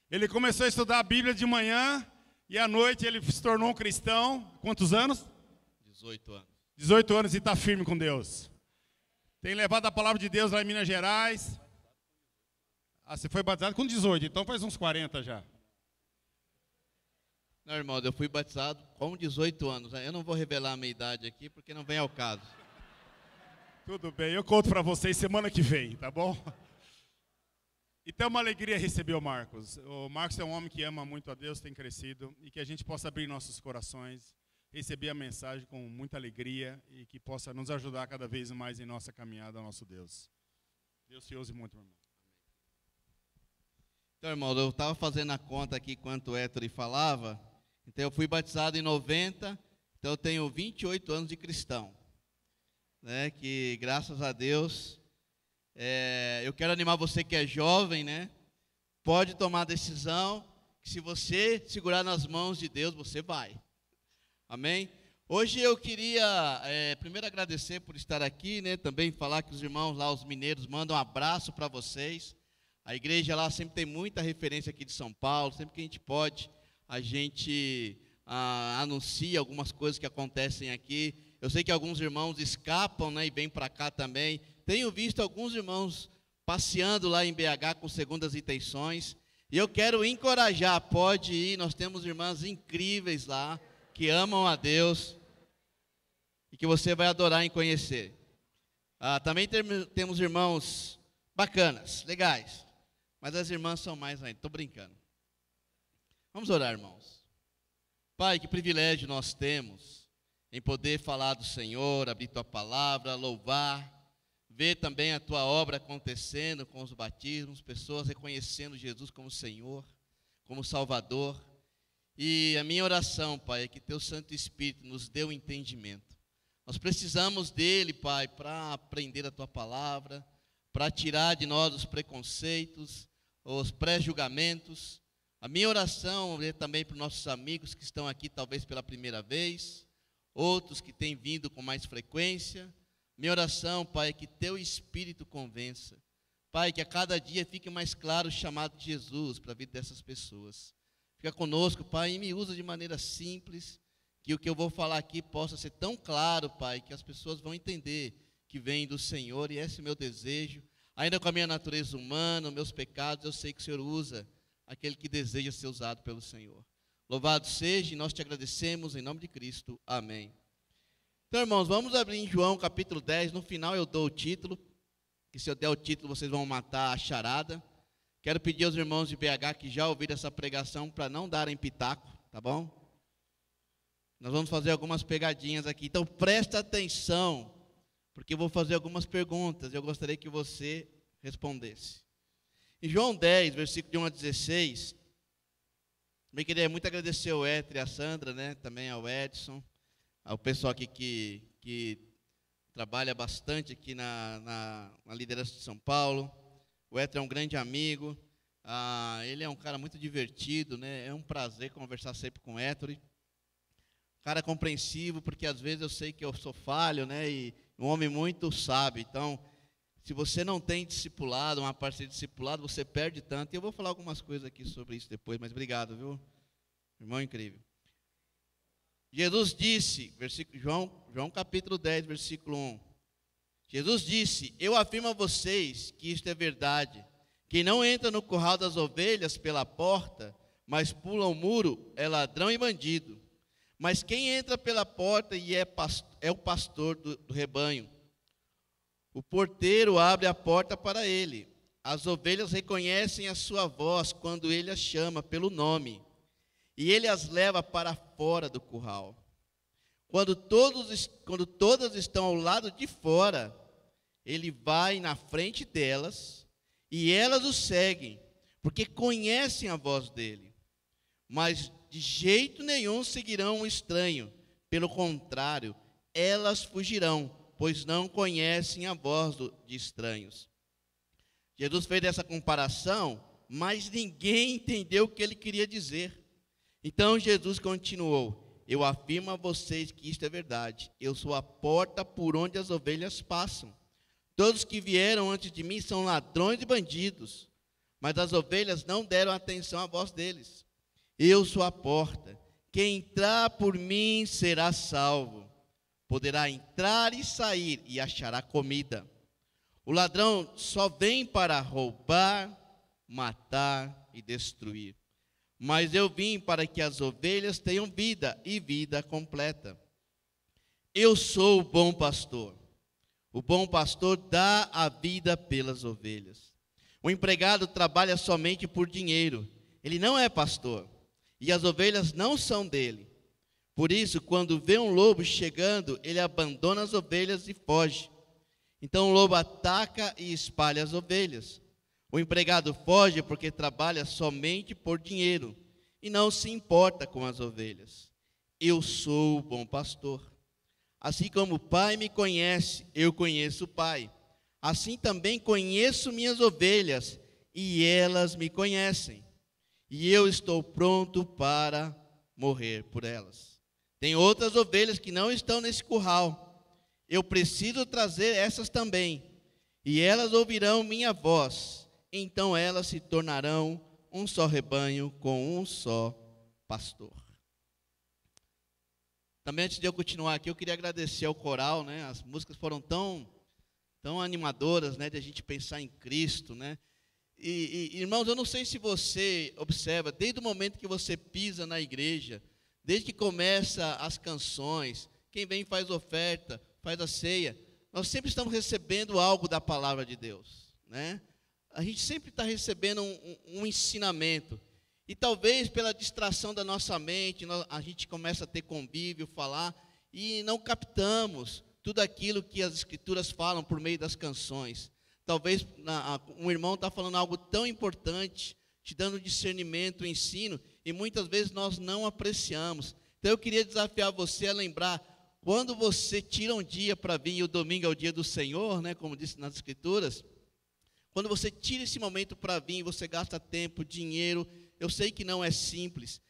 Ele começou a estudar a Bíblia de manhã e à noite ele se tornou um cristão. Quantos anos? 18 anos. 18 anos e está firme com Deus. Tem levado a palavra de Deus lá em Minas Gerais. Você foi batizado com 18, então faz uns 40 já. Não, irmão, eu fui batizado com 18 anos. Eu não vou revelar a minha idade aqui, porque não vem ao caso. Tudo bem, eu conto para vocês semana que vem, tá bom? Então é uma alegria receber o Marcos. O Marcos é um homem que ama muito a Deus, tem crescido, e que a gente possa abrir nossos corações, receber a mensagem com muita alegria e que possa nos ajudar cada vez mais em nossa caminhada ao nosso Deus. Deus te use muito, meu irmão. Então, irmão, eu estava fazendo a conta aqui quanto o Héctor falava. Então, eu fui batizado em 90, então eu tenho 28 anos de cristão. Né, que graças a Deus, eu quero animar você que é jovem, né? Pode tomar a decisão, que se você segurar nas mãos de Deus, você vai. Amém? Hoje eu queria primeiro agradecer por estar aqui, né? Também falar que os irmãos lá, os mineiros, mandam um abraço para vocês. A igreja lá sempre tem muita referência aqui de São Paulo, sempre que a gente pode, a gente anuncia algumas coisas que acontecem aqui. Eu sei que alguns irmãos escapam, né, e vêm para cá também. Tenho visto alguns irmãos passeando lá em BH com segundas intenções. E eu quero encorajar, pode ir, nós temos irmãs incríveis lá, que amam a Deus e que você vai adorar em conhecer. Também temos irmãos bacanas, legais, mas as irmãs são mais ainda, estou brincando. Vamos orar, irmãos. Pai, que privilégio nós temos em poder falar do Senhor, abrir Tua palavra, louvar, ver também a Tua obra acontecendo com os batismos, pessoas reconhecendo Jesus como Senhor, como Salvador. E a minha oração, Pai, é que Teu Santo Espírito nos dê o entendimento. Nós precisamos dele, Pai, para aprender a Tua palavra, para tirar de nós os preconceitos, os pré-julgamentos. A minha oração é também para os nossos amigos que estão aqui talvez pela primeira vez, outros que têm vindo com mais frequência. Minha oração, Pai, é que Teu Espírito convença. Pai, que a cada dia fique mais claro o chamado de Jesus para a vida dessas pessoas. Fica conosco, Pai, e me usa de maneira simples, que o que eu vou falar aqui possa ser tão claro, Pai, que as pessoas vão entender que vem do Senhor, e esse é o meu desejo. Ainda com a minha natureza humana, meus pecados, eu sei que o Senhor usa aquele que deseja ser usado pelo Senhor. Louvado seja, e nós te agradecemos em nome de Cristo. Amém. Então, irmãos, vamos abrir em João capítulo 10. No final eu dou o título, que se eu der o título vocês vão matar a charada. Quero pedir aos irmãos de BH que já ouviram essa pregação para não darem pitaco, tá bom? Nós vamos fazer algumas pegadinhas aqui. Então, presta atenção, porque eu vou fazer algumas perguntas. Eu gostaria que você respondesse. Em João 10, versículo de 1 a 16... Também queria muito agradecer ao Héctor e a Sandra, né? Também ao Edson, ao pessoal aqui que trabalha bastante aqui na liderança de São Paulo. O Héctor é um grande amigo, ele é um cara muito divertido, né? É um prazer conversar sempre com o Héctor. Cara compreensivo, porque às vezes eu sei que eu sou falho, né? E um homem muito sábio. Então, se você não tem discipulado, uma parceria de discipulado, você perde tanto. E eu vou falar algumas coisas aqui sobre isso depois, mas obrigado, viu? Irmão incrível. Jesus disse, João capítulo 10, versículo 1. Jesus disse: eu afirmo a vocês que isto é verdade. Quem não entra no curral das ovelhas pela porta, mas pula o muro, é ladrão e bandido. Mas quem entra pela porta e é o pastor do rebanho. O porteiro abre a porta para ele. As ovelhas reconhecem a sua voz quando ele as chama pelo nome. E ele as leva para fora do curral. Quando todas estão ao lado de fora, ele vai na frente delas e elas o seguem, porque conhecem a voz dele. Mas de jeito nenhum seguirão um estranho. Pelo contrário, elas fugirão, pois não conhecem a voz de estranhos. Jesus fez essa comparação, mas ninguém entendeu o que ele queria dizer. Então Jesus continuou: eu afirmo a vocês que isto é verdade. Eu sou a porta por onde as ovelhas passam. Todos que vieram antes de mim são ladrões e bandidos, mas as ovelhas não deram atenção à voz deles. Eu sou a porta. Quem entrar por mim será salvo. Poderá entrar e sair e achará comida. O ladrão só vem para roubar, matar e destruir. Mas eu vim para que as ovelhas tenham vida e vida completa. Eu sou o bom pastor. O bom pastor dá a vida pelas ovelhas. O empregado trabalha somente por dinheiro. Ele não é pastor. E as ovelhas não são dele. Por isso, quando vê um lobo chegando, ele abandona as ovelhas e foge. Então o lobo ataca e espalha as ovelhas. O empregado foge porque trabalha somente por dinheiro e não se importa com as ovelhas. Eu sou o bom pastor. Assim como o Pai me conhece, eu conheço o Pai. Assim também conheço minhas ovelhas e elas me conhecem. E eu estou pronto para morrer por elas. Tem outras ovelhas que não estão nesse curral. Eu preciso trazer essas também, e elas ouvirão minha voz, então elas se tornarão um só rebanho com um só pastor. Também antes de eu continuar aqui, eu queria agradecer ao coral, né? As músicas foram tão animadoras, né? De a gente pensar em Cristo, né? E irmãos, eu não sei se você observa, desde o momento que você pisa na igreja, desde que começa as canções, quem vem faz oferta, faz a ceia, nós sempre estamos recebendo algo da palavra de Deus, né? A gente sempre está recebendo um ensinamento, e talvez pela distração da nossa mente, a gente começa a ter convívio, falar, e não captamos tudo aquilo que as Escrituras falam por meio das canções. Talvez um irmão está falando algo tão importante, te dando discernimento, ensino, e muitas vezes nós não apreciamos. Então eu queria desafiar você a lembrar, quando você tira um dia para vir, e o domingo é o dia do Senhor, né, como disse nas Escrituras, quando você tira esse momento para vir, você gasta tempo, dinheiro, eu sei que não é simples.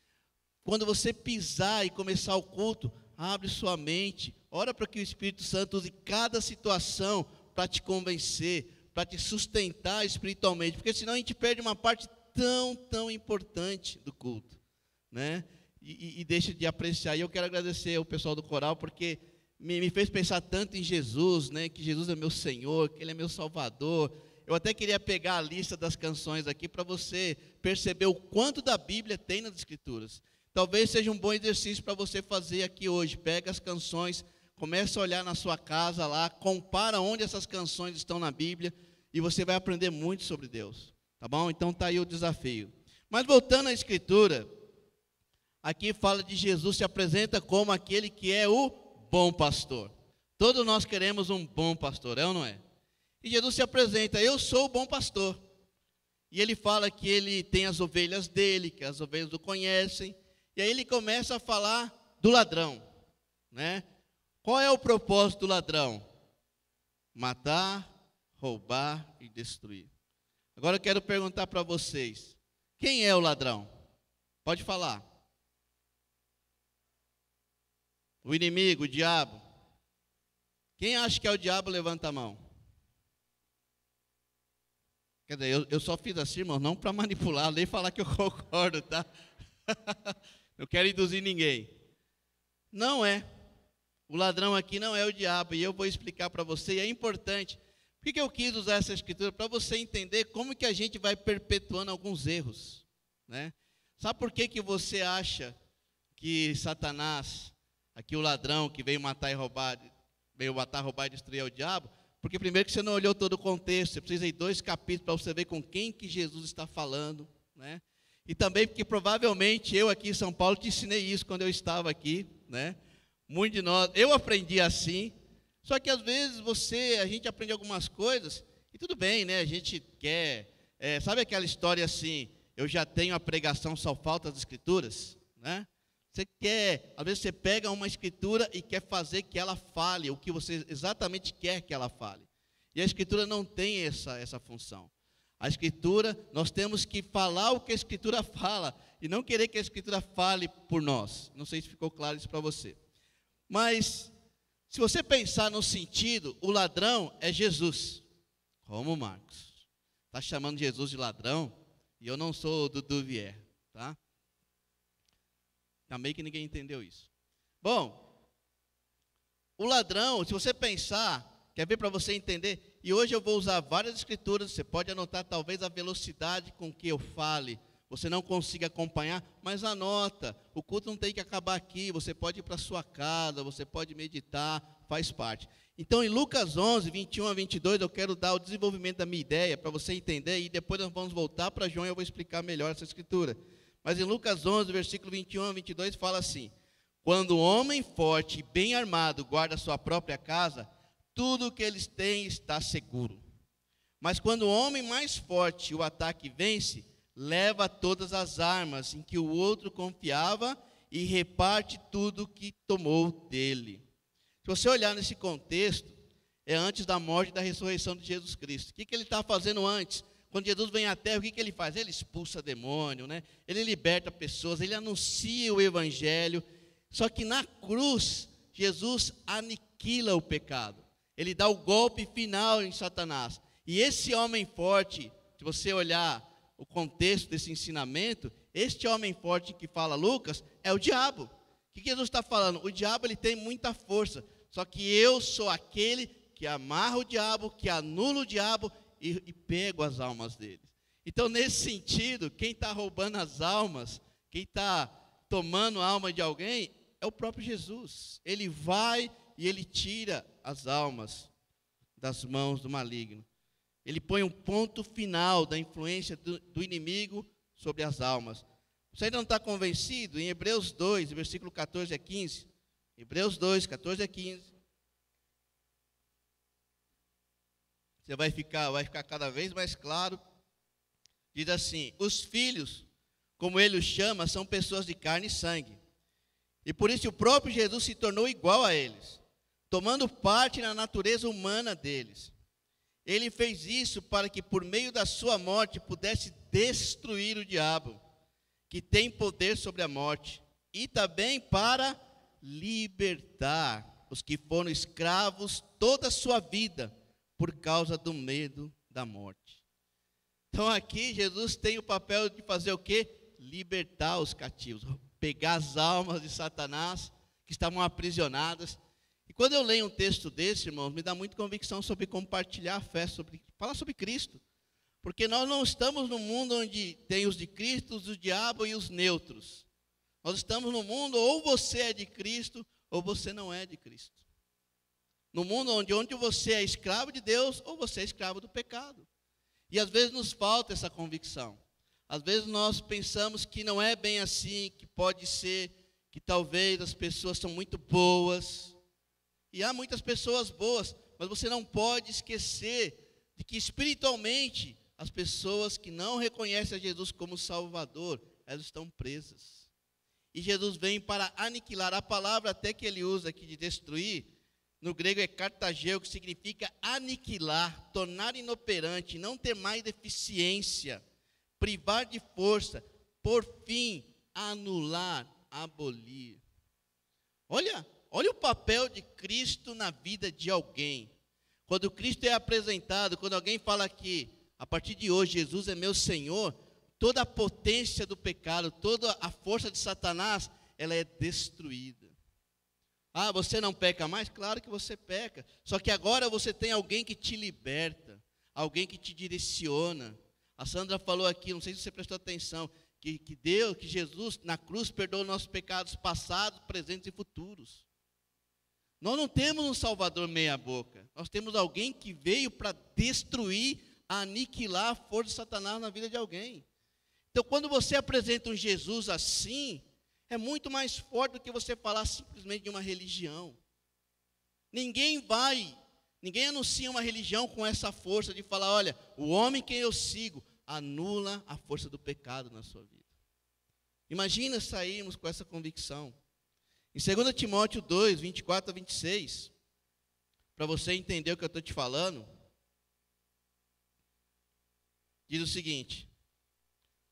Quando você pisar e começar o culto, abre sua mente, ora para que o Espírito Santo use cada situação para te convencer, para te sustentar espiritualmente, porque senão a gente perde uma parte tão importante do culto, né? E deixa de apreciar. E eu quero agradecer ao pessoal do coral, porque me fez pensar tanto em Jesus, né? Que Jesus é meu Senhor, que Ele é meu Salvador. Eu até queria pegar a lista das canções aqui para você perceber o quanto da Bíblia tem nas Escrituras. Talvez seja um bom exercício para você fazer aqui hoje. Pega as canções, começa a olhar na sua casa lá, compara onde essas canções estão na Bíblia e você vai aprender muito sobre Deus. Tá bom? Então está aí o desafio. Mas voltando à Escritura, aqui fala de Jesus, se apresenta como aquele que é o bom pastor. Todos nós queremos um bom pastor, é ou não é? E Jesus se apresenta, eu sou o bom pastor. E ele fala que ele tem as ovelhas dele, que as ovelhas o conhecem. E aí ele começa a falar do ladrão, né? Qual é o propósito do ladrão? Matar, roubar e destruir. Agora eu quero perguntar para vocês, quem é o ladrão? Pode falar. O inimigo, o diabo. Quem acha que é o diabo, levanta a mão. Quer dizer, eu só fiz assim, irmão, não para manipular, nem falar que eu concordo, tá? Não quero induzir ninguém. Não é. O ladrão aqui não é o diabo, e eu vou explicar para você, e é importante. Por que eu quis usar essa escritura? Para você entender como que a gente vai perpetuando alguns erros, né? Sabe por que você acha que Satanás, aqui o ladrão que veio matar, roubar e destruir é o diabo? Porque primeiro que você não olhou todo o contexto, você precisa ir 2 capítulos para você ver com quem que Jesus está falando, né? E também porque provavelmente eu aqui em São Paulo te ensinei isso quando eu estava aqui, né? Muitos de nós, eu aprendi assim, só que às vezes a gente aprende algumas coisas, e tudo bem, né? A gente quer, sabe aquela história assim, eu já tenho a pregação, só falta as escrituras, né? Você quer, às vezes você pega uma escritura e quer fazer que ela fale o que você exatamente quer que ela fale. E a escritura não tem essa função. A escritura, nós temos que falar o que a escritura fala e não querer que a escritura fale por nós. Não sei se ficou claro isso para você. Mas, se você pensar no sentido, o ladrão é Jesus. Como, Marcos? Está chamando Jesus de ladrão? E eu não sou o Dudu Vier, tá? Também que ninguém entendeu isso. Bom, o ladrão, se você pensar, quer ver para você entender? E hoje eu vou usar várias escrituras, você pode anotar talvez a velocidade com que eu fale, você não consiga acompanhar, mas anota, o culto não tem que acabar aqui, você pode ir para a sua casa, você pode meditar, faz parte. Então em Lucas 11, 21 a 22, eu quero dar o desenvolvimento da minha ideia, para você entender, e depois nós vamos voltar para João e eu vou explicar melhor essa escritura. Mas em Lucas 11, versículo 21 a 22, fala assim: quando um homem forte e bem armado guarda sua própria casa, tudo o que eles têm está seguro. Mas quando o homem mais forte o ataque vence, leva todas as armas em que o outro confiava e reparte tudo o que tomou dele. Se você olhar nesse contexto, é antes da morte e da ressurreição de Jesus Cristo. O que ele está fazendo antes? Quando Jesus vem à terra, o que ele faz? Ele expulsa demônio, né? Ele liberta pessoas, ele anuncia o evangelho. Só que na cruz, Jesus aniquila o pecado. Ele dá o golpe final em Satanás. E esse homem forte, se você olhar o contexto desse ensinamento, este homem forte que fala Lucas é o diabo. O que Jesus está falando? O diabo ele tem muita força, só que eu sou aquele que amarra o diabo, que anula o diabo e pego as almas dele. Então, nesse sentido, quem está roubando as almas, quem está tomando a alma de alguém, é o próprio Jesus. Ele vai e ele tira as almas das mãos do maligno. Ele põe um ponto final da influência do inimigo sobre as almas. Você ainda não está convencido? Em Hebreus 2, versículo 14 a 15. Hebreus 2, 14 a 15. Você vai ficar cada vez mais claro. Diz assim: os filhos, como ele os chama, são pessoas de carne e sangue. E por isso o próprio Jesus se tornou igual a eles, tomando parte na natureza humana deles. Ele fez isso para que por meio da sua morte pudesse destruir o diabo, que tem poder sobre a morte, e também para libertar os que foram escravos toda a sua vida por causa do medo da morte. Então aqui Jesus tem o papel de fazer o quê? Libertar os cativos, pegar as almas de Satanás que estavam aprisionadas. E quando eu leio um texto desse, irmãos, me dá muita convicção sobre compartilhar a fé, falar sobre Cristo. Porque nós não estamos num mundo onde tem os de Cristo, os do diabo e os neutros. Nós estamos num mundo ou você é de Cristo ou você não é de Cristo. No mundo onde você é escravo de Deus ou você é escravo do pecado. E às vezes nos falta essa convicção. Às vezes nós pensamos que não é bem assim, que pode ser que talvez as pessoas são muito boas. E há muitas pessoas boas, mas você não pode esquecer de que espiritualmente as pessoas que não reconhecem a Jesus como Salvador, elas estão presas. E Jesus vem para aniquilar. A palavra até que ele usa aqui de destruir, no grego é cartageu, que significa aniquilar, tornar inoperante, não ter mais eficiência, privar de força, por fim, anular, abolir. Olha o papel de Cristo na vida de alguém. Quando Cristo é apresentado, quando alguém fala que a partir de hoje Jesus é meu Senhor, toda a potência do pecado, toda a força de Satanás, ela é destruída. Ah, você não peca mais? Claro que você peca. Só que agora você tem alguém que te liberta, alguém que te direciona. A Sandra falou aqui, não sei se você prestou atenção, que Jesus na cruz perdoou nossos pecados passados, presentes e futuros. Nós não temos um Salvador meia boca. Nós temos alguém que veio para destruir, aniquilar a força de Satanás na vida de alguém. Então, quando você apresenta um Jesus assim, é muito mais forte do que você falar simplesmente de uma religião. Ninguém anuncia uma religião com essa força de falar, olha, o homem que eu sigo anula a força do pecado na sua vida. Imagina sairmos com essa convicção. Em 2 Timóteo 2, 24 a 26, para você entender o que eu estou te falando, diz o seguinte: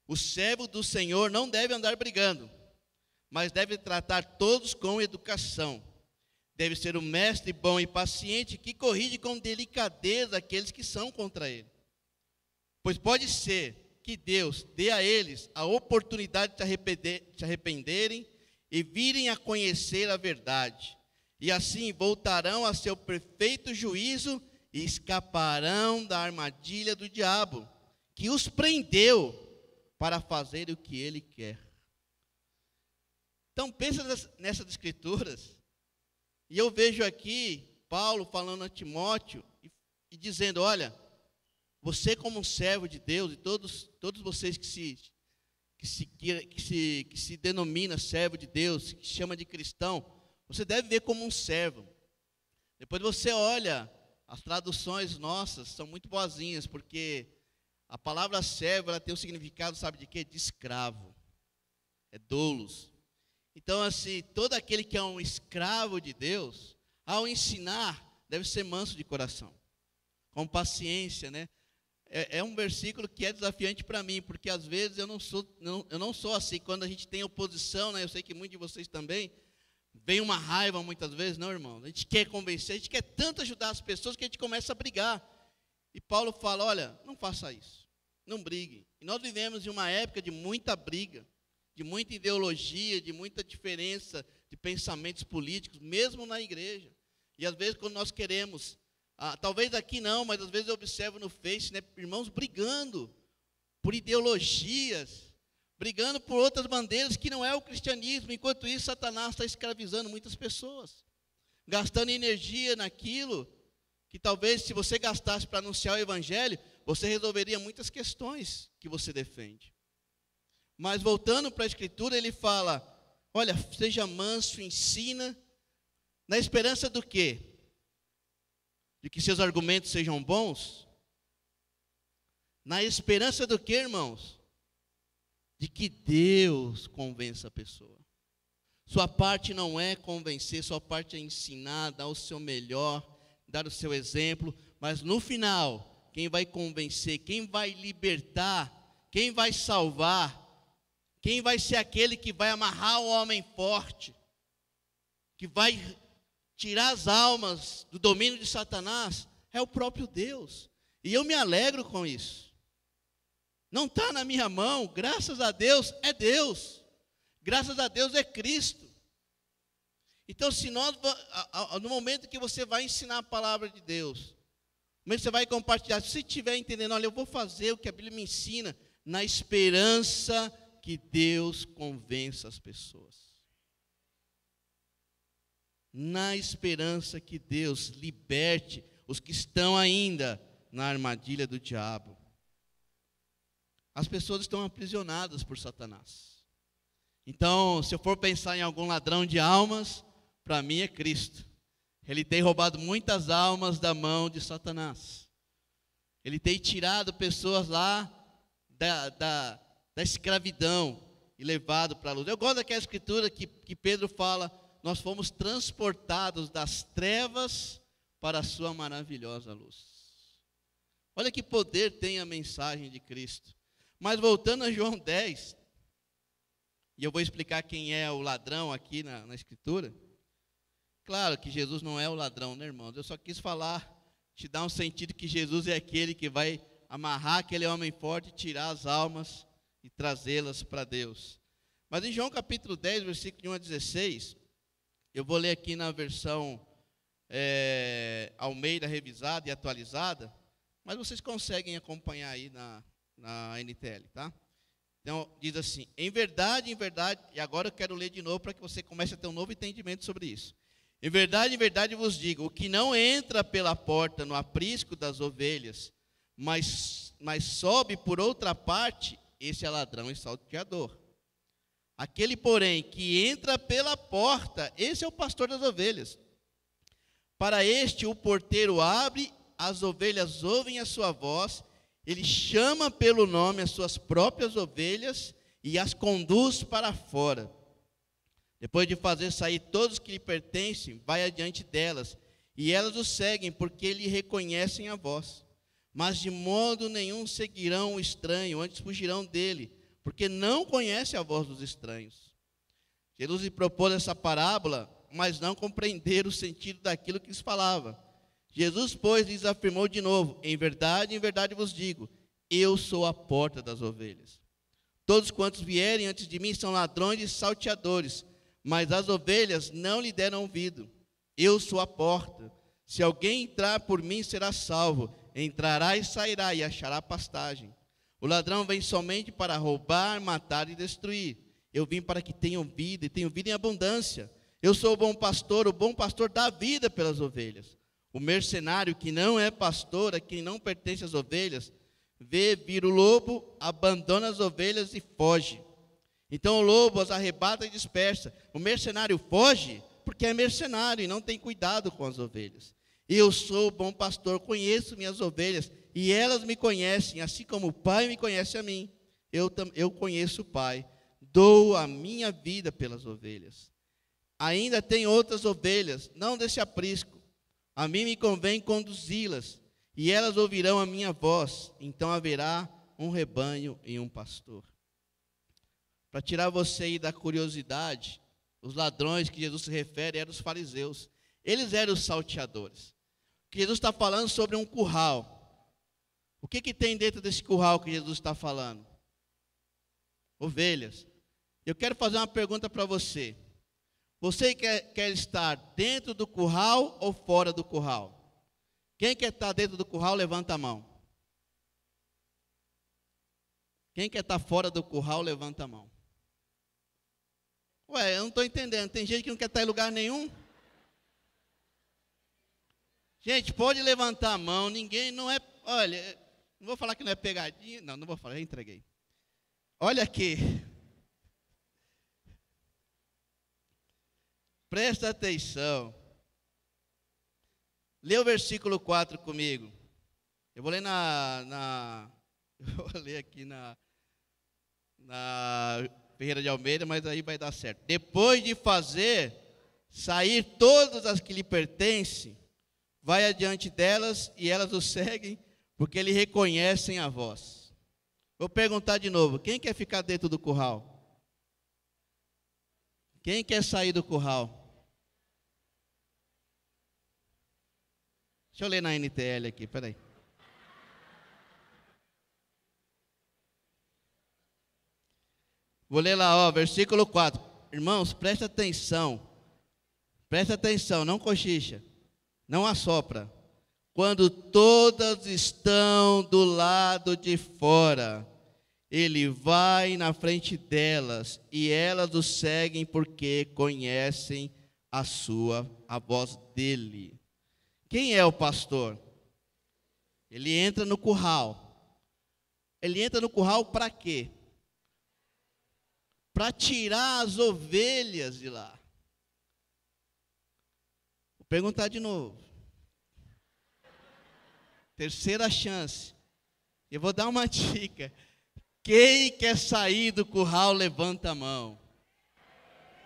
o servo do Senhor não deve andar brigando, mas deve tratar todos com educação. Deve ser um mestre bom e paciente que corrige com delicadeza aqueles que são contra ele. Pois pode ser que Deus dê a eles a oportunidade de se arrependerem e virem a conhecer a verdade. E assim voltarão a seu perfeito juízo e escaparão da armadilha do diabo, que os prendeu para fazer o que ele quer. Então pensa nessas escrituras, e eu vejo aqui Paulo falando a Timóteo e dizendo, olha, você como um servo de Deus, e todos vocês que se denomina servo de Deus, que chama de cristão, você deve ver como um servo. Depois você olha, as traduções nossas são muito boazinhas, porque a palavra servo, ela tem o significado, sabe de quê? De escravo, é doulos. Então assim, todo aquele que é um escravo de Deus, ao ensinar, deve ser manso de coração, com paciência, né? É um versículo que é desafiante para mim, porque às vezes eu não sou assim. Quando a gente tem oposição, né, eu sei que muitos de vocês também, vem uma raiva muitas vezes, não, irmão? A gente quer convencer, a gente quer tanto ajudar as pessoas que a gente começa a brigar. E Paulo fala, olha, não faça isso, não brigue. E nós vivemos em uma época de muita briga, de muita ideologia, de muita diferença de pensamentos políticos, mesmo na igreja. E às vezes quando nós queremos, talvez aqui não, mas às vezes eu observo no Face, né, irmãos brigando por ideologias, brigando por outras bandeiras que não é o cristianismo. Enquanto isso, Satanás está escravizando muitas pessoas, gastando energia naquilo que talvez se você gastasse para anunciar o evangelho, você resolveria muitas questões que você defende. Mas voltando para a escritura, ele fala, olha, seja manso, ensina, na esperança do quê? De que seus argumentos sejam bons? Na esperança do quê, irmãos? De que Deus convença a pessoa. Sua parte não é convencer, sua parte é ensinar, dar o seu melhor, dar o seu exemplo, mas no final, quem vai convencer, quem vai libertar, quem vai salvar, quem vai ser aquele que vai amarrar o homem forte, que vai tirar as almas do domínio de Satanás, é o próprio Deus. E eu me alegro com isso. Não está na minha mão, graças a Deus, é Deus. Graças a Deus é Cristo. Então, se nós, no momento que você vai ensinar a palavra de Deus, no momento que você vai compartilhar, se você estiver entendendo, olha, eu vou fazer o que a Bíblia me ensina, na esperança que Deus convença as pessoas. Na esperança que Deus liberte os que estão ainda na armadilha do diabo. As pessoas estão aprisionadas por Satanás. Então, se eu for pensar em algum ladrão de almas, para mim é Cristo. Ele tem roubado muitas almas da mão de Satanás. Ele tem tirado pessoas lá da escravidão e levado para a luz. Eu gosto daquela escritura que Pedro fala, nós fomos transportados das trevas para a sua maravilhosa luz. Olha que poder tem a mensagem de Cristo. Mas voltando a João 10, e eu vou explicar quem é o ladrão aqui na escritura. Claro que Jesus não é o ladrão, né, irmãos? Eu só quis falar, te dar um sentido que Jesus é aquele que vai amarrar aquele homem forte, tirar as almas e trazê-las para Deus. Mas em João capítulo 10, versículo de 1 a 16, eu vou ler aqui na versão Almeida revisada e atualizada, mas vocês conseguem acompanhar aí na NTL, tá? Então, diz assim, em verdade, e agora eu quero ler de novo para que você comece a ter um novo entendimento sobre isso. Em verdade vos digo, o que não entra pela porta no aprisco das ovelhas, mas sobe por outra parte, esse é ladrão e salteador. Aquele, porém, que entra pela porta, esse é o pastor das ovelhas. Para este, o porteiro abre, as ovelhas ouvem a sua voz, ele chama pelo nome as suas próprias ovelhas e as conduz para fora. Depois de fazer sair todos que lhe pertencem, vai adiante delas, e elas o seguem, porque lhe reconhecem a voz. Mas de modo nenhum seguirão o estranho, antes fugirão dele, porque não conhece a voz dos estranhos. Jesus lhe propôs essa parábola, mas não compreenderam o sentido daquilo que lhes falava. Jesus, pois, lhes afirmou de novo, em verdade vos digo, Eu sou a porta das ovelhas. Todos quantos vierem antes de mim são ladrões e salteadores, mas as ovelhas não lhe deram ouvido. Eu sou a porta. Se alguém entrar por mim, será salvo. Entrará e sairá e achará pastagem. O ladrão vem somente para roubar, matar e destruir. Eu vim para que tenham vida, e tenham vida em abundância. Eu sou o bom pastor dá vida pelas ovelhas. O mercenário que não é pastor, a quem não pertence às ovelhas, vê vir o lobo, abandona as ovelhas e foge. Então o lobo as arrebata e dispersa. O mercenário foge porque é mercenário e não tem cuidado com as ovelhas. Eu sou o bom pastor, conheço minhas ovelhas e elas me conhecem, assim como o Pai me conhece a mim. Eu conheço o Pai, dou a minha vida pelas ovelhas. Ainda tem outras ovelhas, não desse aprisco. A mim me convém conduzi-las, e elas ouvirão a minha voz. Então haverá um rebanho e um pastor. Para tirar você aí da curiosidade, os ladrões que Jesus se refere eram os fariseus. Eles eram os salteadores. Jesus está falando sobre um curral. O que tem dentro desse curral que Jesus está falando? Ovelhas. Eu quero fazer uma pergunta para você. Você quer estar dentro do curral ou fora do curral? Quem quer estar dentro do curral, levanta a mão. Quem quer estar fora do curral, levanta a mão. Ué, eu não estou entendendo. Tem gente que não quer estar em lugar nenhum? Gente, pode levantar a mão. Ninguém, não é... Olha, não vou falar que não é pegadinha. Não vou falar, já entreguei. Olha aqui. Presta atenção. Lê o versículo 4 comigo. Eu vou ler eu vou ler aqui na Ferreira de Almeida, mas aí vai dar certo. Depois de fazer sair todas as que lhe pertencem, vai adiante delas e elas o seguem, porque lhe reconhecem a voz. Vou perguntar de novo, quem quer ficar dentro do curral? Quem quer sair do curral? Deixa eu ler na NTL aqui, peraí. Vou ler lá, versículo 4. Irmãos, presta atenção, não cochicha, não assopra. Quando todas estão do lado de fora, ele vai na frente delas e elas o seguem porque conhecem a voz dele. Quem é o pastor? Ele entra no curral. Ele entra no curral para quê? Para tirar as ovelhas de lá. Vou perguntar de novo. Terceira chance. Eu vou dar uma dica. Quem quer sair do curral, levanta a mão.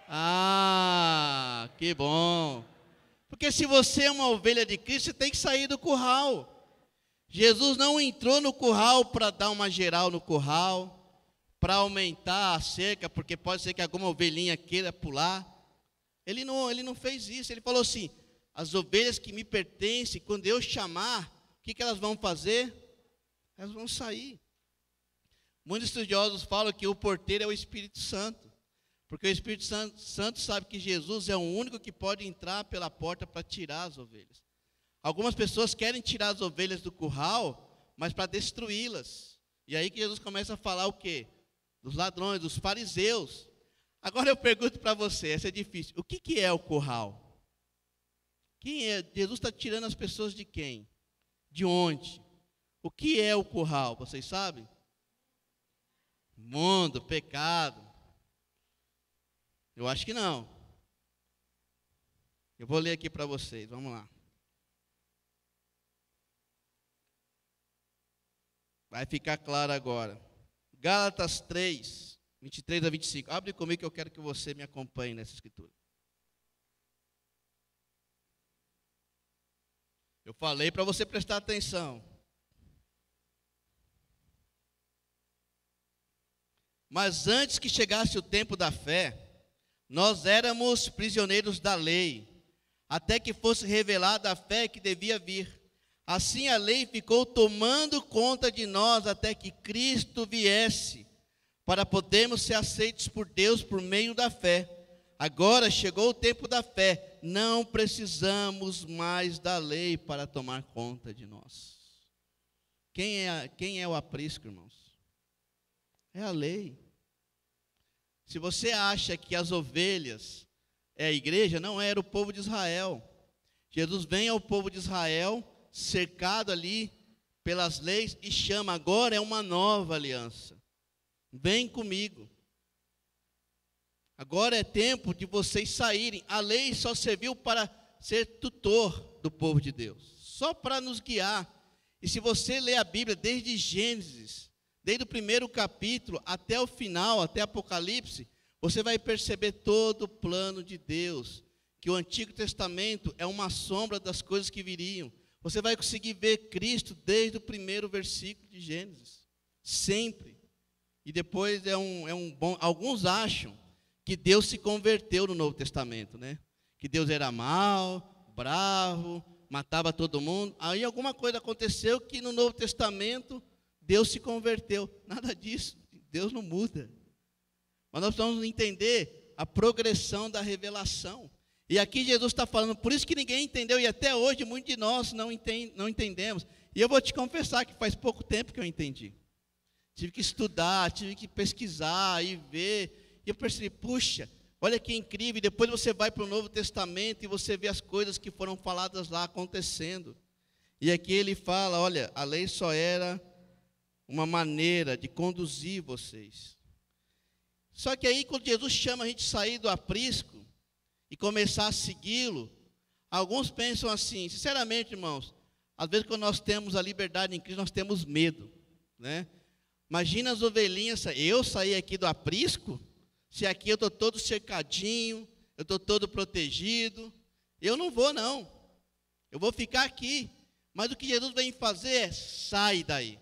Ah, que bom. Porque se você é uma ovelha de Cristo, você tem que sair do curral. Jesus não entrou no curral para dar uma geral no curral, para aumentar a cerca, porque pode ser que alguma ovelhinha queira pular. Ele não fez isso. Ele falou assim, as ovelhas que me pertencem, quando eu chamar, o que elas vão fazer? Elas vão sair. Muitos estudiosos falam que o porteiro é o Espírito Santo. Porque o Espírito Santo sabe que Jesus é o único que pode entrar pela porta para tirar as ovelhas. Algumas pessoas querem tirar as ovelhas do curral, mas para destruí-las. E aí que Jesus começa a falar o quê? Dos ladrões, dos fariseus. Agora eu pergunto para você, essa é difícil. O que é o curral? Quem é? Jesus está tirando as pessoas de quem? De onde? O que é o curral? Vocês sabem? Mundo, pecado. Eu acho que não. Eu vou ler aqui para vocês, vamos lá. Vai ficar claro agora. Gálatas 3, 23 a 25. Abre comigo que eu quero que você me acompanhe nessa escritura. Eu falei para você prestar atenção. Mas antes que chegasse o tempo da fé, nós éramos prisioneiros da lei, até que fosse revelada a fé que devia vir. Assim a lei ficou tomando conta de nós até que Cristo viesse, para podermos ser aceitos por Deus por meio da fé. Agora chegou o tempo da fé, não precisamos mais da lei para tomar conta de nós. Quem é o aprisco, irmãos? É a lei. Se você acha que as ovelhas é a igreja, não era o povo de Israel. Jesus vem ao povo de Israel, cercado ali pelas leis, e chama, agora é uma nova aliança. Vem comigo. Agora é tempo de vocês saírem. A lei só serviu para ser tutor do povo de Deus, só para nos guiar. E se você ler a Bíblia desde Gênesis, desde o primeiro capítulo até o final, até Apocalipse, você vai perceber todo o plano de Deus, que o Antigo Testamento é uma sombra das coisas que viriam. Você vai conseguir ver Cristo desde o primeiro versículo de Gênesis, sempre. E depois alguns acham que Deus se converteu no Novo Testamento, né? Que Deus era mau, bravo, matava todo mundo. Aí alguma coisa aconteceu que no Novo Testamento Deus se converteu. Nada disso, Deus não muda. Mas nós precisamos entender a progressão da revelação. E aqui Jesus está falando, por isso que ninguém entendeu, e até hoje muitos de nós não entendemos. E eu vou te confessar que faz pouco tempo que eu entendi. Tive que estudar, tive que pesquisar e ver. E eu percebi, puxa, olha que incrível. E depois você vai para o Novo Testamento e você vê as coisas que foram faladas lá acontecendo. E aqui ele fala, olha, a lei só era uma maneira de conduzir vocês. Só que aí quando Jesus chama a gente sair do aprisco e começar a segui-lo, alguns pensam assim, sinceramente, irmãos, às vezes quando nós temos a liberdade em Cristo, nós temos medo, né? Imagina as ovelhinhas, eu sair aqui do aprisco, se aqui eu estou todo cercadinho, eu estou todo protegido, eu não vou não, eu vou ficar aqui. Mas o que Jesus vem fazer é, sai daí.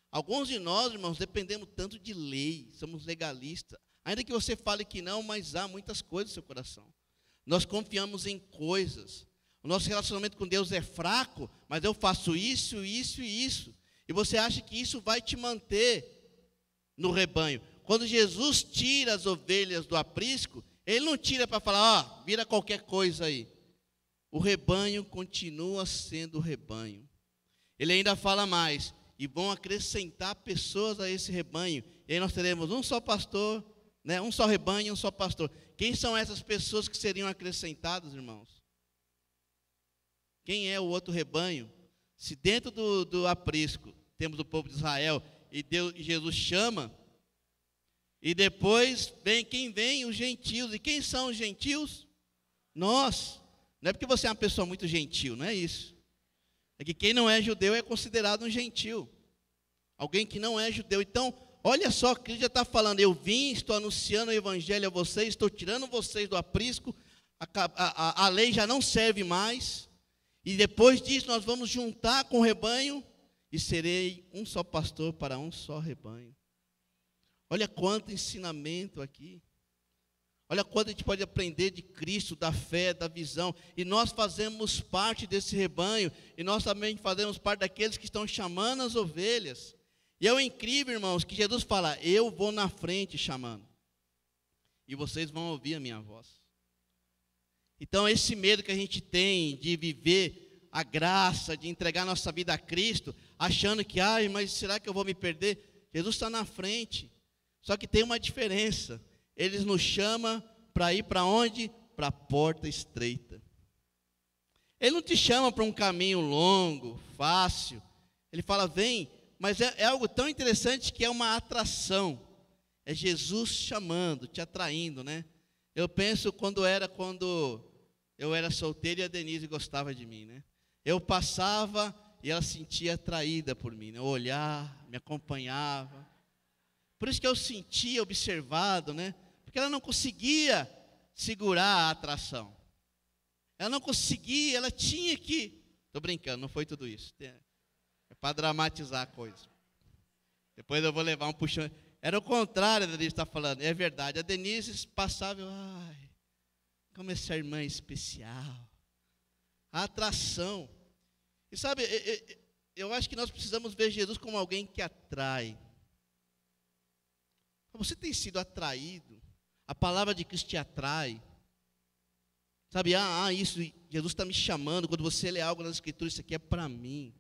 Alguns de nós, irmãos, dependemos tanto de lei, somos legalistas, ainda que você fale que não, mas há muitas coisas no seu coração. Nós confiamos em coisas, o nosso relacionamento com Deus é fraco, mas eu faço isso, isso e isso. E você acha que isso vai te manter no rebanho. Quando Jesus tira as ovelhas do aprisco, Ele não tira para falar, ó, vira qualquer coisa aí. O rebanho continua sendo rebanho. Ele ainda fala mais, e vão acrescentar pessoas a esse rebanho. E aí nós teremos um só pastor, né, um só rebanho e um só pastor. Quem são essas pessoas que seriam acrescentadas, irmãos? Quem é o outro rebanho? Se dentro do aprisco temos o povo de Israel e Jesus chama, e depois quem vem? Os gentios. E quem são os gentios? Nós. Não é porque você é uma pessoa muito gentil, não é isso. É que quem não é judeu é considerado um gentil. Alguém que não é judeu. Então, olha só, Cristo já está falando, eu vim, estou anunciando o evangelho a vocês, estou tirando vocês do aprisco, a lei já não serve mais. E depois disso nós vamos juntar com o rebanho e serei um só pastor para um só rebanho. Olha quanto ensinamento aqui. Olha quanto a gente pode aprender de Cristo, da fé, da visão. E nós fazemos parte desse rebanho. E nós também fazemos parte daqueles que estão chamando as ovelhas. E é incrível, irmãos, que Jesus fala, eu vou na frente chamando. E vocês vão ouvir a minha voz. Então esse medo que a gente tem de viver a graça, de entregar nossa vida a Cristo, achando que, mas será que eu vou me perder? Jesus está na frente. Só que tem uma diferença. Ele nos chama para ir para onde? Para a porta estreita. Ele não te chama para um caminho longo, fácil. Ele fala, vem, mas é algo tão interessante que é uma atração. É Jesus chamando, te atraindo, né? Eu penso quando eu era solteiro e a Denise gostava de mim, né? Eu passava e ela sentia atraída por mim, né? O olhar, me acompanhava. Por isso que eu sentia observado, né? Porque ela não conseguia segurar a atração. Ela não conseguia, ela tinha que... Estou brincando, não foi tudo isso. É para dramatizar a coisa. Depois eu vou levar um puxão. Era o contrário da Denise está falando, é verdade. A Denise passava, como essa irmã é especial. A atração. E sabe, eu acho que nós precisamos ver Jesus como alguém que atrai. Você tem sido atraído? A palavra de Cristo te atrai? Sabe, isso, Jesus está me chamando. Quando você lê algo nas Escrituras, isso aqui é para mim.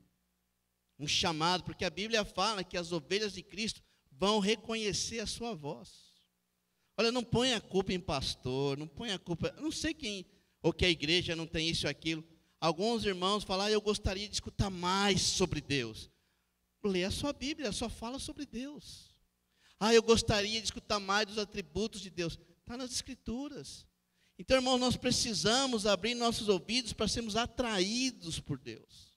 Um chamado, porque a Bíblia fala que as ovelhas de Cristo vão reconhecer a sua voz. Olha, não ponha a culpa em pastor, não ponha a culpa, não sei quem, ou que a igreja não tem isso ou aquilo. Alguns irmãos falam, eu gostaria de escutar mais sobre Deus. Lê a sua Bíblia, só fala sobre Deus. Eu gostaria de escutar mais dos atributos de Deus. Está nas Escrituras. Então, irmãos, nós precisamos abrir nossos ouvidos para sermos atraídos por Deus.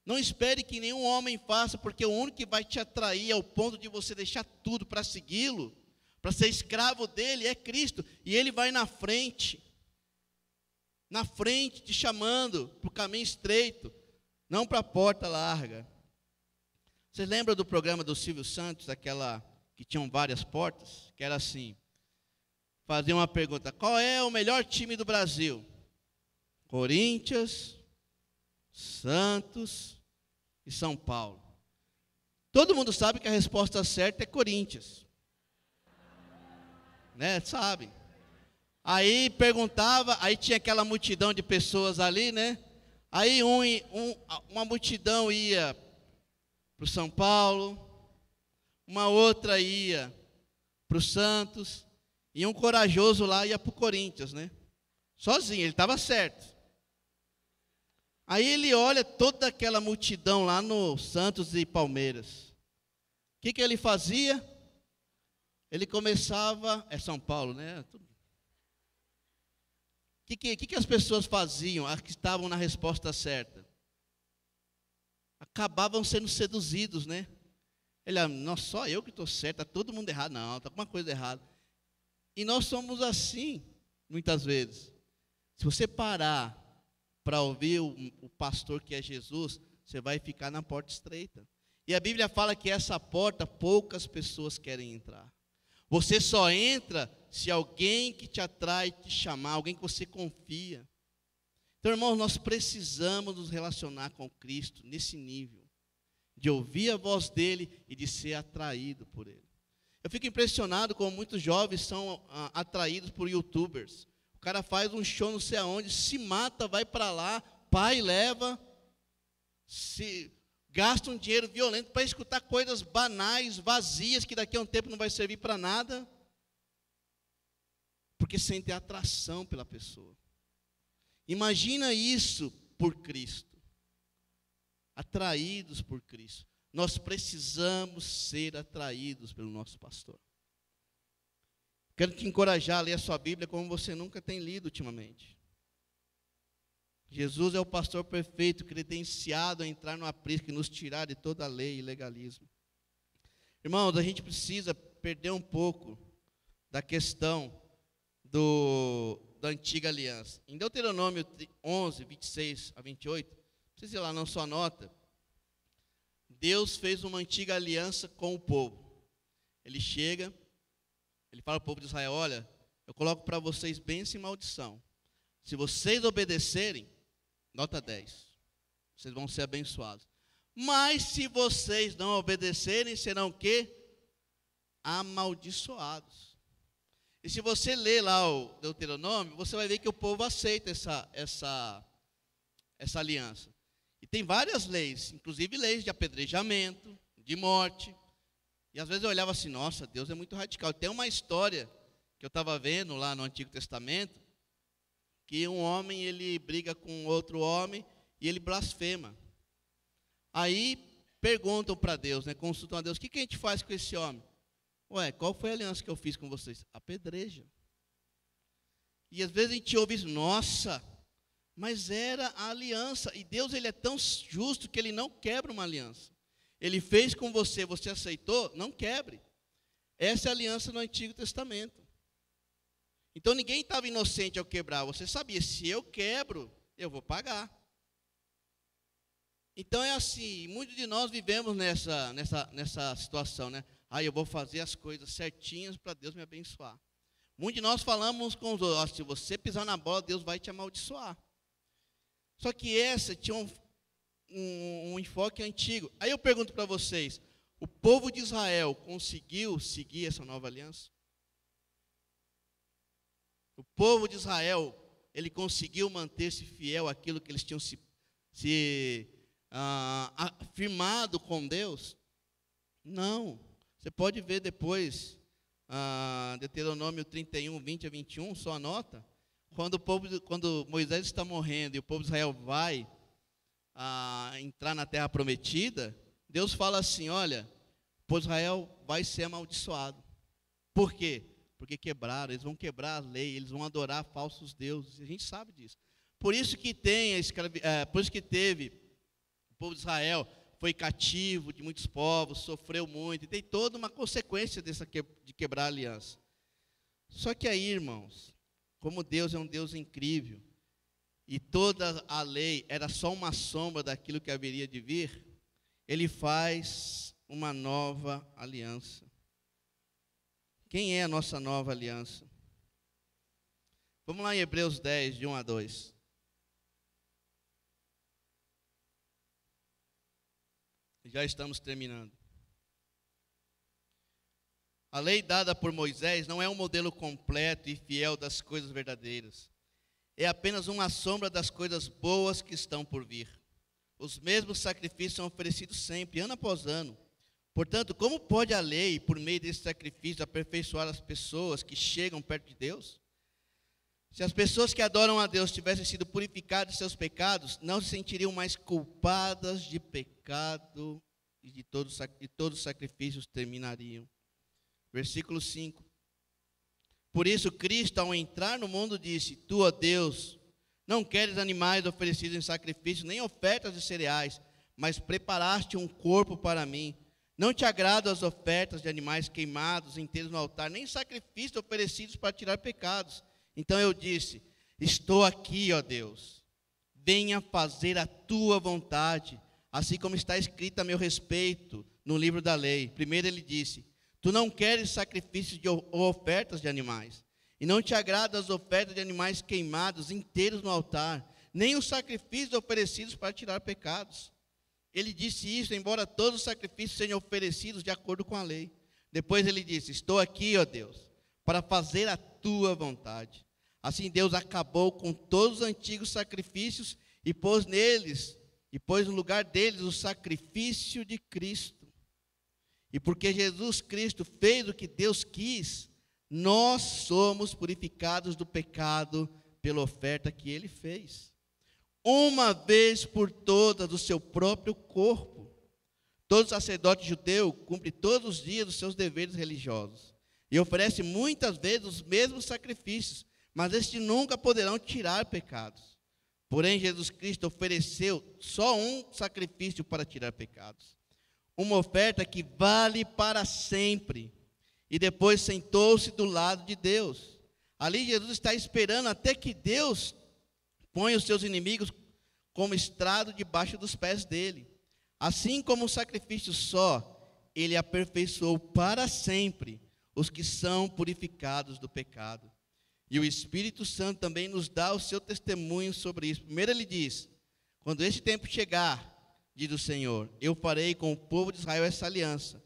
Não espere que nenhum homem faça, porque o único que vai te atrair ao ponto de você deixar tudo para segui-lo, para ser escravo dele, é Cristo. E ele vai na frente te chamando para o caminho estreito, não para a porta larga. Vocês lembram do programa do Silvio Santos, aquela que tinham várias portas? Que era assim, fazia uma pergunta, qual é o melhor time do Brasil? Corinthians, Santos e São Paulo. Todo mundo sabe que a resposta certa é Corinthians. Né? Sabe? Aí perguntava, aí tinha aquela multidão de pessoas ali, né? Aí uma multidão ia para o São Paulo, uma outra ia para o Santos, e um corajoso lá ia para o Corinthians, né? Sozinho, ele estava certo. Aí ele olha toda aquela multidão lá no Santos e Palmeiras. O que ele fazia? Ele começava, é São Paulo, né? O que as pessoas faziam, as que estavam na resposta certa? Acabavam sendo seduzidos, né? Ele, não, só eu que estou certo, está todo mundo errado. Não, está alguma coisa errada. E nós somos assim, muitas vezes. Se você parar para ouvir o pastor que é Jesus, você vai ficar na porta estreita. E a Bíblia fala que essa porta, poucas pessoas querem entrar. Você só entra se alguém que te atrai te chamar, alguém que você confia. Então, irmãos, nós precisamos nos relacionar com Cristo nesse nível, de ouvir a voz dele e de ser atraído por ele. Eu fico impressionado como muitos jovens são atraídos por youtubers. O cara faz um show não sei aonde, se mata, vai para lá, pai leva, gasta um dinheiro violento para escutar coisas banais, vazias, que daqui a um tempo não vai servir para nada, porque sente atração pela pessoa. Imagina isso por Cristo, atraídos por Cristo. Nós precisamos ser atraídos pelo nosso pastor. Quero te encorajar a ler a sua Bíblia como você nunca tem lido ultimamente. Jesus é o pastor perfeito, credenciado a entrar no aprisco e nos tirar de toda a lei e legalismo. Irmãos, a gente precisa perder um pouco da questão da antiga aliança. Em Deuteronômio 11, 26 a 28, não precisa ir lá na sua nota, Deus fez uma antiga aliança com o povo. Ele chega, ele fala ao povo de Israel, olha, eu coloco para vocês bênção e maldição. Se vocês obedecerem, nota 10, vocês vão ser abençoados. Mas se vocês não obedecerem, serão o quê? Amaldiçoados. E se você ler lá o Deuteronômio, você vai ver que o povo aceita essa aliança. E tem várias leis, inclusive leis de apedrejamento, de morte. E às vezes eu olhava assim, nossa, Deus é muito radical. Tem uma história que eu estava vendo lá no Antigo Testamento, que um homem, ele briga com outro homem e ele blasfema. Aí perguntam para Deus, né, consultam a Deus, o que a gente faz com esse homem? Ué, qual foi a aliança que eu fiz com vocês? Apedreja. E às vezes a gente ouve isso, nossa, mas era a aliança. E Deus, ele é tão justo que ele não quebra uma aliança. Ele fez com você, você aceitou, não quebre. Essa é a aliança no Antigo Testamento. Então ninguém estava inocente ao quebrar. Você sabia, se eu quebro, eu vou pagar. Então é assim, muitos de nós vivemos nessa situação, né? Eu vou fazer as coisas certinhas para Deus me abençoar. Muitos de nós falamos com os outros, se você pisar na bola, Deus vai te amaldiçoar. Só que um enfoque antigo. Aí eu pergunto para vocês, o povo de Israel conseguiu seguir essa nova aliança? O povo de Israel, ele conseguiu manter-se fiel àquilo que eles tinham afirmado com Deus? Não. Você pode ver depois, Deuteronômio 31, 20 a 21, só anota. Quando Moisés está morrendo e o povo de Israel vai entrar na terra prometida, Deus fala assim, olha, o povo de Israel vai ser amaldiçoado. Por quê? Porque quebraram, eles vão quebrar a lei, eles vão adorar falsos deuses, a gente sabe disso. Por isso que por isso que teve, o povo de Israel foi cativo de muitos povos, sofreu muito, e tem toda uma consequência de quebrar a aliança. Só que aí, irmãos, como Deus é um Deus incrível, e toda a lei era só uma sombra daquilo que haveria de vir, Ele faz uma nova aliança. Quem é a nossa nova aliança? Vamos lá em Hebreus 10, de 1 a 2. Já estamos terminando. A lei dada por Moisés não é um modelo completo e fiel das coisas verdadeiras. É apenas uma sombra das coisas boas que estão por vir. Os mesmos sacrifícios são oferecidos sempre, ano após ano. Portanto, como pode a lei, por meio desse sacrifício, aperfeiçoar as pessoas que chegam perto de Deus? Se as pessoas que adoram a Deus tivessem sido purificadas de seus pecados, não se sentiriam mais culpadas de pecado e de todos os sacrifícios terminariam. Versículo 5. Por isso, Cristo, ao entrar no mundo, disse: Tu, ó Deus, não queres animais oferecidos em sacrifício, nem ofertas de cereais, mas preparaste um corpo para mim. Não te agradam as ofertas de animais queimados inteiros no altar, nem sacrifícios oferecidos para tirar pecados. Então eu disse: Estou aqui, ó Deus, venha fazer a tua vontade, assim como está escrito a meu respeito no livro da lei. Primeiro ele disse: Tu não queres sacrifícios ou ofertas de animais, e não te agradam as ofertas de animais queimados inteiros no altar, nem os sacrifícios oferecidos para tirar pecados. Ele disse isso, embora todos os sacrifícios sejam oferecidos de acordo com a lei. Depois ele disse: Estou aqui, ó Deus, para fazer a tua vontade. Assim Deus acabou com todos os antigos sacrifícios e pôs no lugar deles o sacrifício de Cristo. E porque Jesus Cristo fez o que Deus quis, nós somos purificados do pecado pela oferta que Ele fez. Uma vez por todas, do seu próprio corpo. Todo sacerdote judeu cumpre todos os dias os seus deveres religiosos e oferece muitas vezes os mesmos sacrifícios, mas estes nunca poderão tirar pecados. Porém, Jesus Cristo ofereceu só um sacrifício para tirar pecados, uma oferta que vale para sempre, e depois sentou-se do lado de Deus. Ali Jesus está esperando até que Deus põe os seus inimigos como estrado debaixo dos pés dele. Assim como o sacrifício só, ele aperfeiçoou para sempre os que são purificados do pecado. E o Espírito Santo também nos dá o seu testemunho sobre isso. Primeiro ele diz: quando esse tempo chegar, diz o Senhor, eu farei com o povo de Israel essa aliança.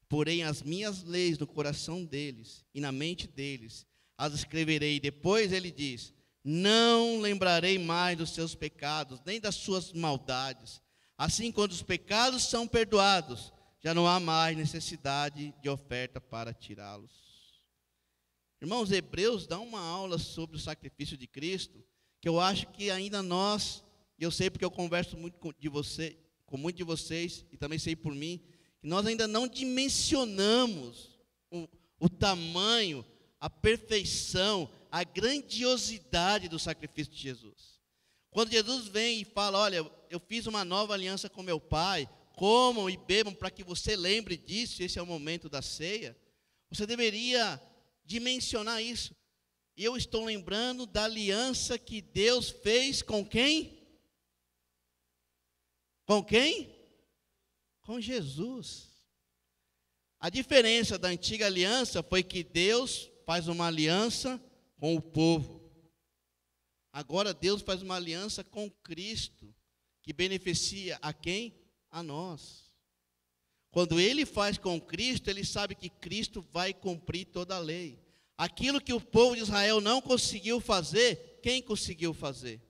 Porém as minhas leis no coração deles e na mente deles as escreverei. Depois ele diz: não lembrarei mais dos seus pecados, nem das suas maldades. Assim, quando os pecados são perdoados, já não há mais necessidade de oferta para tirá-los. Irmãos, Hebreus dá uma aula sobre o sacrifício de Cristo, que eu acho que ainda nós, e eu sei porque eu converso muito com muitos de vocês, e também sei por mim, que nós ainda não dimensionamos o tamanho, a perfeição, a grandiosidade do sacrifício de Jesus. Quando Jesus vem e fala: olha, eu fiz uma nova aliança com meu Pai, comam e bebam para que você lembre disso, esse é o momento da ceia, você deveria dimensionar isso. E eu estou lembrando da aliança que Deus fez com quem? Com quem? Com Jesus. A diferença da antiga aliança foi que Deus faz uma aliança com o povo. Agora Deus faz uma aliança com Cristo, que beneficia a quem? A nós. Quando ele faz com Cristo, ele sabe que Cristo vai cumprir toda a lei. Aquilo que o povo de Israel não conseguiu fazer, quem conseguiu fazer?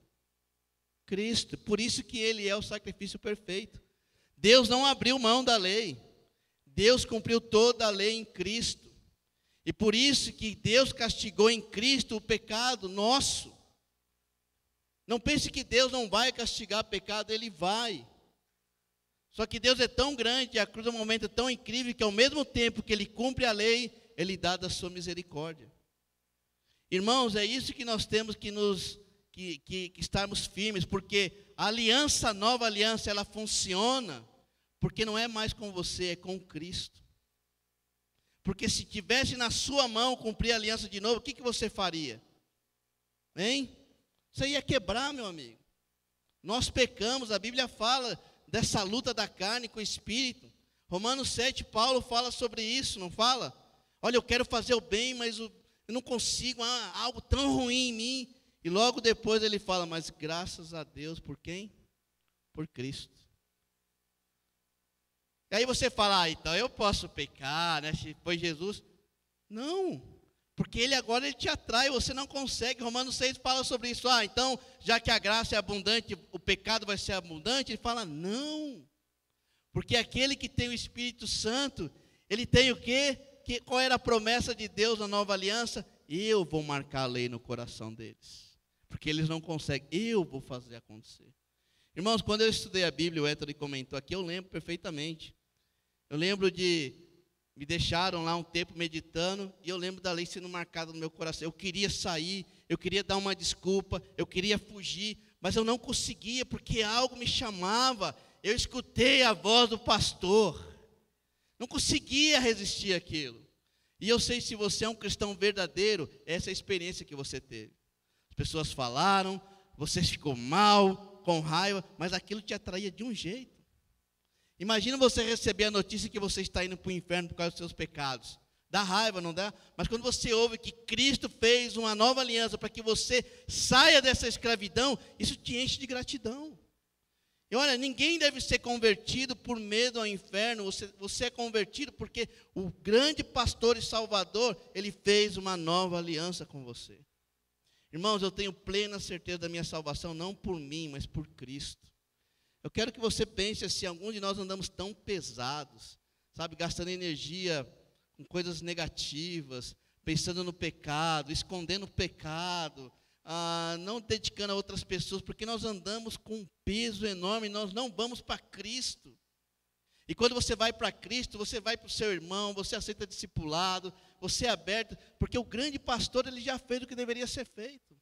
Cristo. Por isso que ele é o sacrifício perfeito. Deus não abriu mão da lei. Deus cumpriu toda a lei em Cristo. E por isso que Deus castigou em Cristo o pecado nosso. Não pense que Deus não vai castigar pecado, Ele vai. Só que Deus é tão grande, a cruz é um momento tão incrível, que ao mesmo tempo que Ele cumpre a lei, Ele dá da sua misericórdia. Irmãos, é isso que nós temos que estarmos firmes, porque a aliança, a nova aliança, ela funciona, porque não é mais com você, é com Cristo. Porque se tivesse na sua mão cumprir a aliança de novo, o que você faria? Hein? Você ia quebrar, meu amigo. Nós pecamos, a Bíblia fala dessa luta da carne com o Espírito. Romanos 7, Paulo fala sobre isso, não fala? Olha, eu quero fazer o bem, mas eu não consigo, algo tão ruim em mim. E logo depois ele fala, mas graças a Deus, por quem? Por Cristo. E aí você fala, então eu posso pecar, né? Se foi Jesus. Não, porque ele agora te atrai, você não consegue. Romanos 6 fala sobre isso. Então, já que a graça é abundante, o pecado vai ser abundante. Ele fala, não. Porque aquele que tem o Espírito Santo, ele tem o quê? Qual era a promessa de Deus na nova aliança? Eu vou marcar a lei no coração deles. Porque eles não conseguem, eu vou fazer acontecer. Irmãos, quando eu estudei a Bíblia, o Héctor comentou aqui, eu lembro perfeitamente. Eu lembro me deixaram lá um tempo meditando, e eu lembro da lei sendo marcada no meu coração. Eu queria sair, eu queria dar uma desculpa, eu queria fugir, mas eu não conseguia, porque algo me chamava. Eu escutei a voz do pastor, não conseguia resistir àquilo. E eu sei, se você é um cristão verdadeiro, essa é a experiência que você teve. As pessoas falaram, você ficou mal, com raiva, mas aquilo te atraía de um jeito. Imagina você receber a notícia que você está indo para o inferno por causa dos seus pecados. Dá raiva, não dá? Mas quando você ouve que Cristo fez uma nova aliança para que você saia dessa escravidão, isso te enche de gratidão. E olha, ninguém deve ser convertido por medo ao inferno. Você é convertido porque o grande pastor e salvador, ele fez uma nova aliança com você. Irmãos, eu tenho plena certeza da minha salvação, não por mim, mas por Cristo. Eu quero que você pense assim, alguns de nós andamos tão pesados, sabe, gastando energia com coisas negativas, pensando no pecado, escondendo o pecado, não dedicando a outras pessoas, porque nós andamos com um peso enorme, nós não vamos para Cristo. E quando você vai para Cristo, você vai para o seu irmão, você aceita discipulado, você é aberto, porque o grande pastor, ele já fez o que deveria ser feito.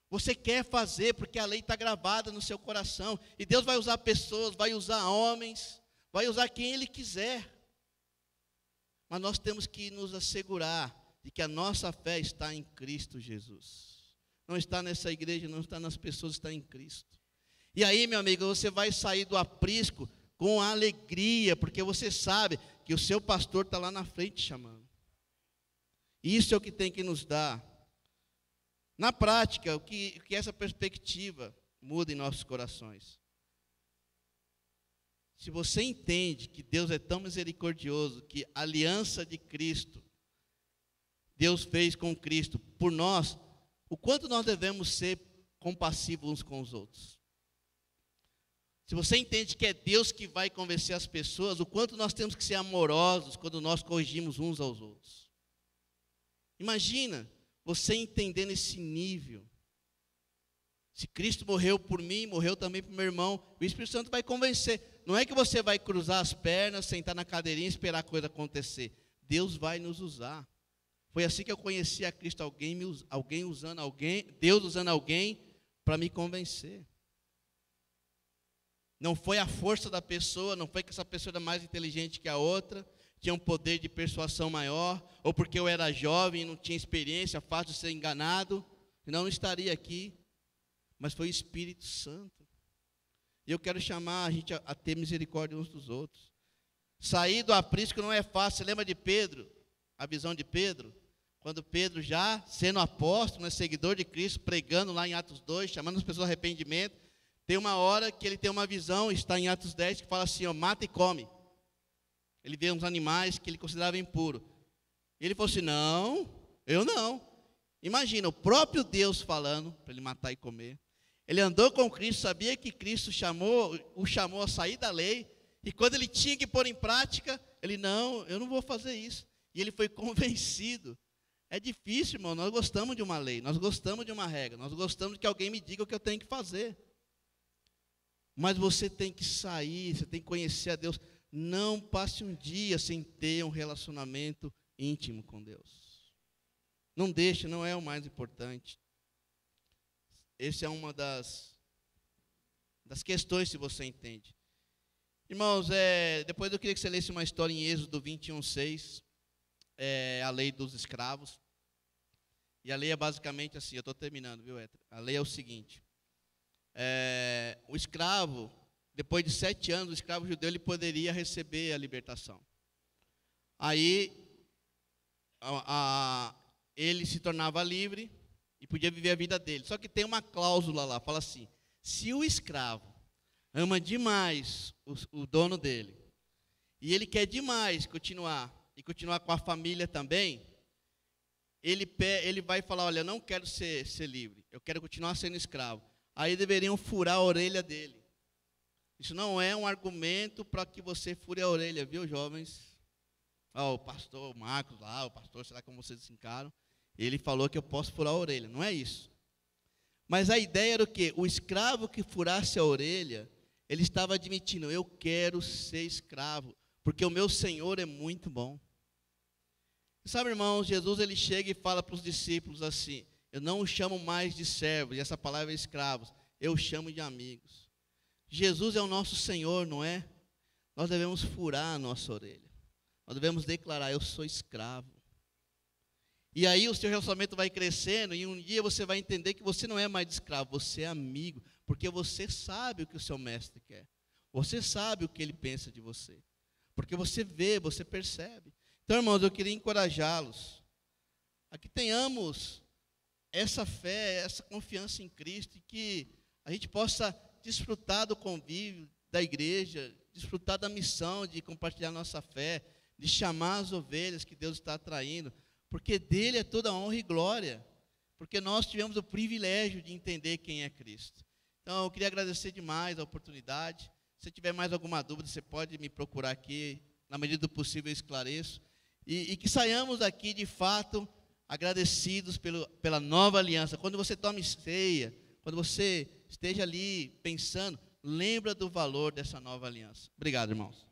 Você quer fazer, porque a lei está gravada no seu coração, e Deus vai usar pessoas, vai usar homens, vai usar quem Ele quiser. Mas nós temos que nos assegurar de que a nossa fé está em Cristo Jesus. Não está nessa igreja, não está nas pessoas, está em Cristo. E aí, meu amigo, você vai sair do aprisco com alegria, porque você sabe que o seu pastor está lá na frente chamando. Isso é o que tem que nos dar. Na prática, o que essa perspectiva muda em nossos corações? Se você entende que Deus é tão misericordioso, que a aliança de Cristo, Deus fez com Cristo por nós, o quanto nós devemos ser compassivos uns com os outros? Se você entende que é Deus que vai convencer as pessoas, o quanto nós temos que ser amorosos quando nós corrigimos uns aos outros? Imagina você entendendo esse nível. Se Cristo morreu por mim, morreu também por meu irmão, o Espírito Santo vai convencer. Não é que você vai cruzar as pernas, sentar na cadeirinha e esperar a coisa acontecer. Deus vai nos usar. Foi assim que eu conheci a Cristo, Deus usando alguém para me convencer. Não foi a força da pessoa, não foi que essa pessoa era mais inteligente que a outra, tinha um poder de persuasão maior, ou porque eu era jovem e não tinha experiência, fácil de ser enganado, senão não estaria aqui. Mas foi o Espírito Santo. E eu quero chamar a gente a ter misericórdia uns dos outros. Sair do aprisco não é fácil. Você lembra de Pedro? A visão de Pedro? Quando Pedro, já sendo apóstolo, seguidor de Cristo, pregando lá em Atos 2, chamando as pessoas ao arrependimento, Tem uma hora que ele tem uma visão, está em Atos 10, que fala assim, ó, mata e come. Ele vê uns animais que ele considerava impuro. E ele falou assim, não, eu não. Imagina, o próprio Deus falando para ele matar e comer. Ele andou com Cristo, sabia que Cristo o chamou a sair da lei. E quando ele tinha que pôr em prática, ele, não, eu não vou fazer isso. E ele foi convencido. É difícil, irmão, nós gostamos de uma lei, nós gostamos de uma regra, nós gostamos de que alguém me diga o que eu tenho que fazer. Mas você tem que sair, você tem que conhecer a Deus. Não passe um dia sem ter um relacionamento íntimo com Deus. Não deixe, não é o mais importante. Essa é uma das questões, se você entende. Irmãos, depois eu queria que você lesse uma história em Êxodo 21:6, a lei dos escravos. E a lei é basicamente assim, eu estou terminando, viu, Héctor? A lei é o seguinte, o escravo, depois de 7 anos, o escravo judeu ele poderia receber a libertação. Aí, ele se tornava livre e podia viver a vida dele. Só que tem uma cláusula lá, fala assim, se o escravo ama demais o dono dele, e ele quer demais continuar com a família também, ele vai falar, olha, eu não quero ser livre, eu quero continuar sendo escravo. Aí deveriam furar a orelha dele. Isso não é um argumento para que você fure a orelha, viu, jovens? O pastor Marcos lá, o pastor, sei lá como vocês se encaram, ele falou que eu posso furar a orelha. Não é isso. Mas a ideia era o quê? O escravo que furasse a orelha, ele estava admitindo, eu quero ser escravo, porque o meu Senhor é muito bom. Sabe, irmãos, Jesus ele chega e fala para os discípulos assim, eu não os chamo mais de servos, e essa palavra é escravos, eu os chamo de amigos. Jesus é o nosso Senhor, não é? Nós devemos furar a nossa orelha. Nós devemos declarar, eu sou escravo. E aí o seu relacionamento vai crescendo, e um dia você vai entender que você não é mais escravo, você é amigo, porque você sabe o que o seu mestre quer. Você sabe o que ele pensa de você. Porque você vê, você percebe. Então, irmãos, eu queria encorajá-los a que tenhamos essa fé, essa confiança em Cristo, e que a gente possa desfrutar do convívio da igreja, desfrutar da missão de compartilhar nossa fé, de chamar as ovelhas que Deus está atraindo, porque dele é toda honra e glória, porque nós tivemos o privilégio de entender quem é Cristo. Então, eu queria agradecer demais a oportunidade. Se tiver mais alguma dúvida, você pode me procurar aqui, na medida do possível eu esclareço, e que saiamos daqui, de fato, agradecidos pela nova aliança. Quando você tome ceia, quando você esteja ali pensando, lembra do valor dessa nova aliança. Obrigado, irmãos.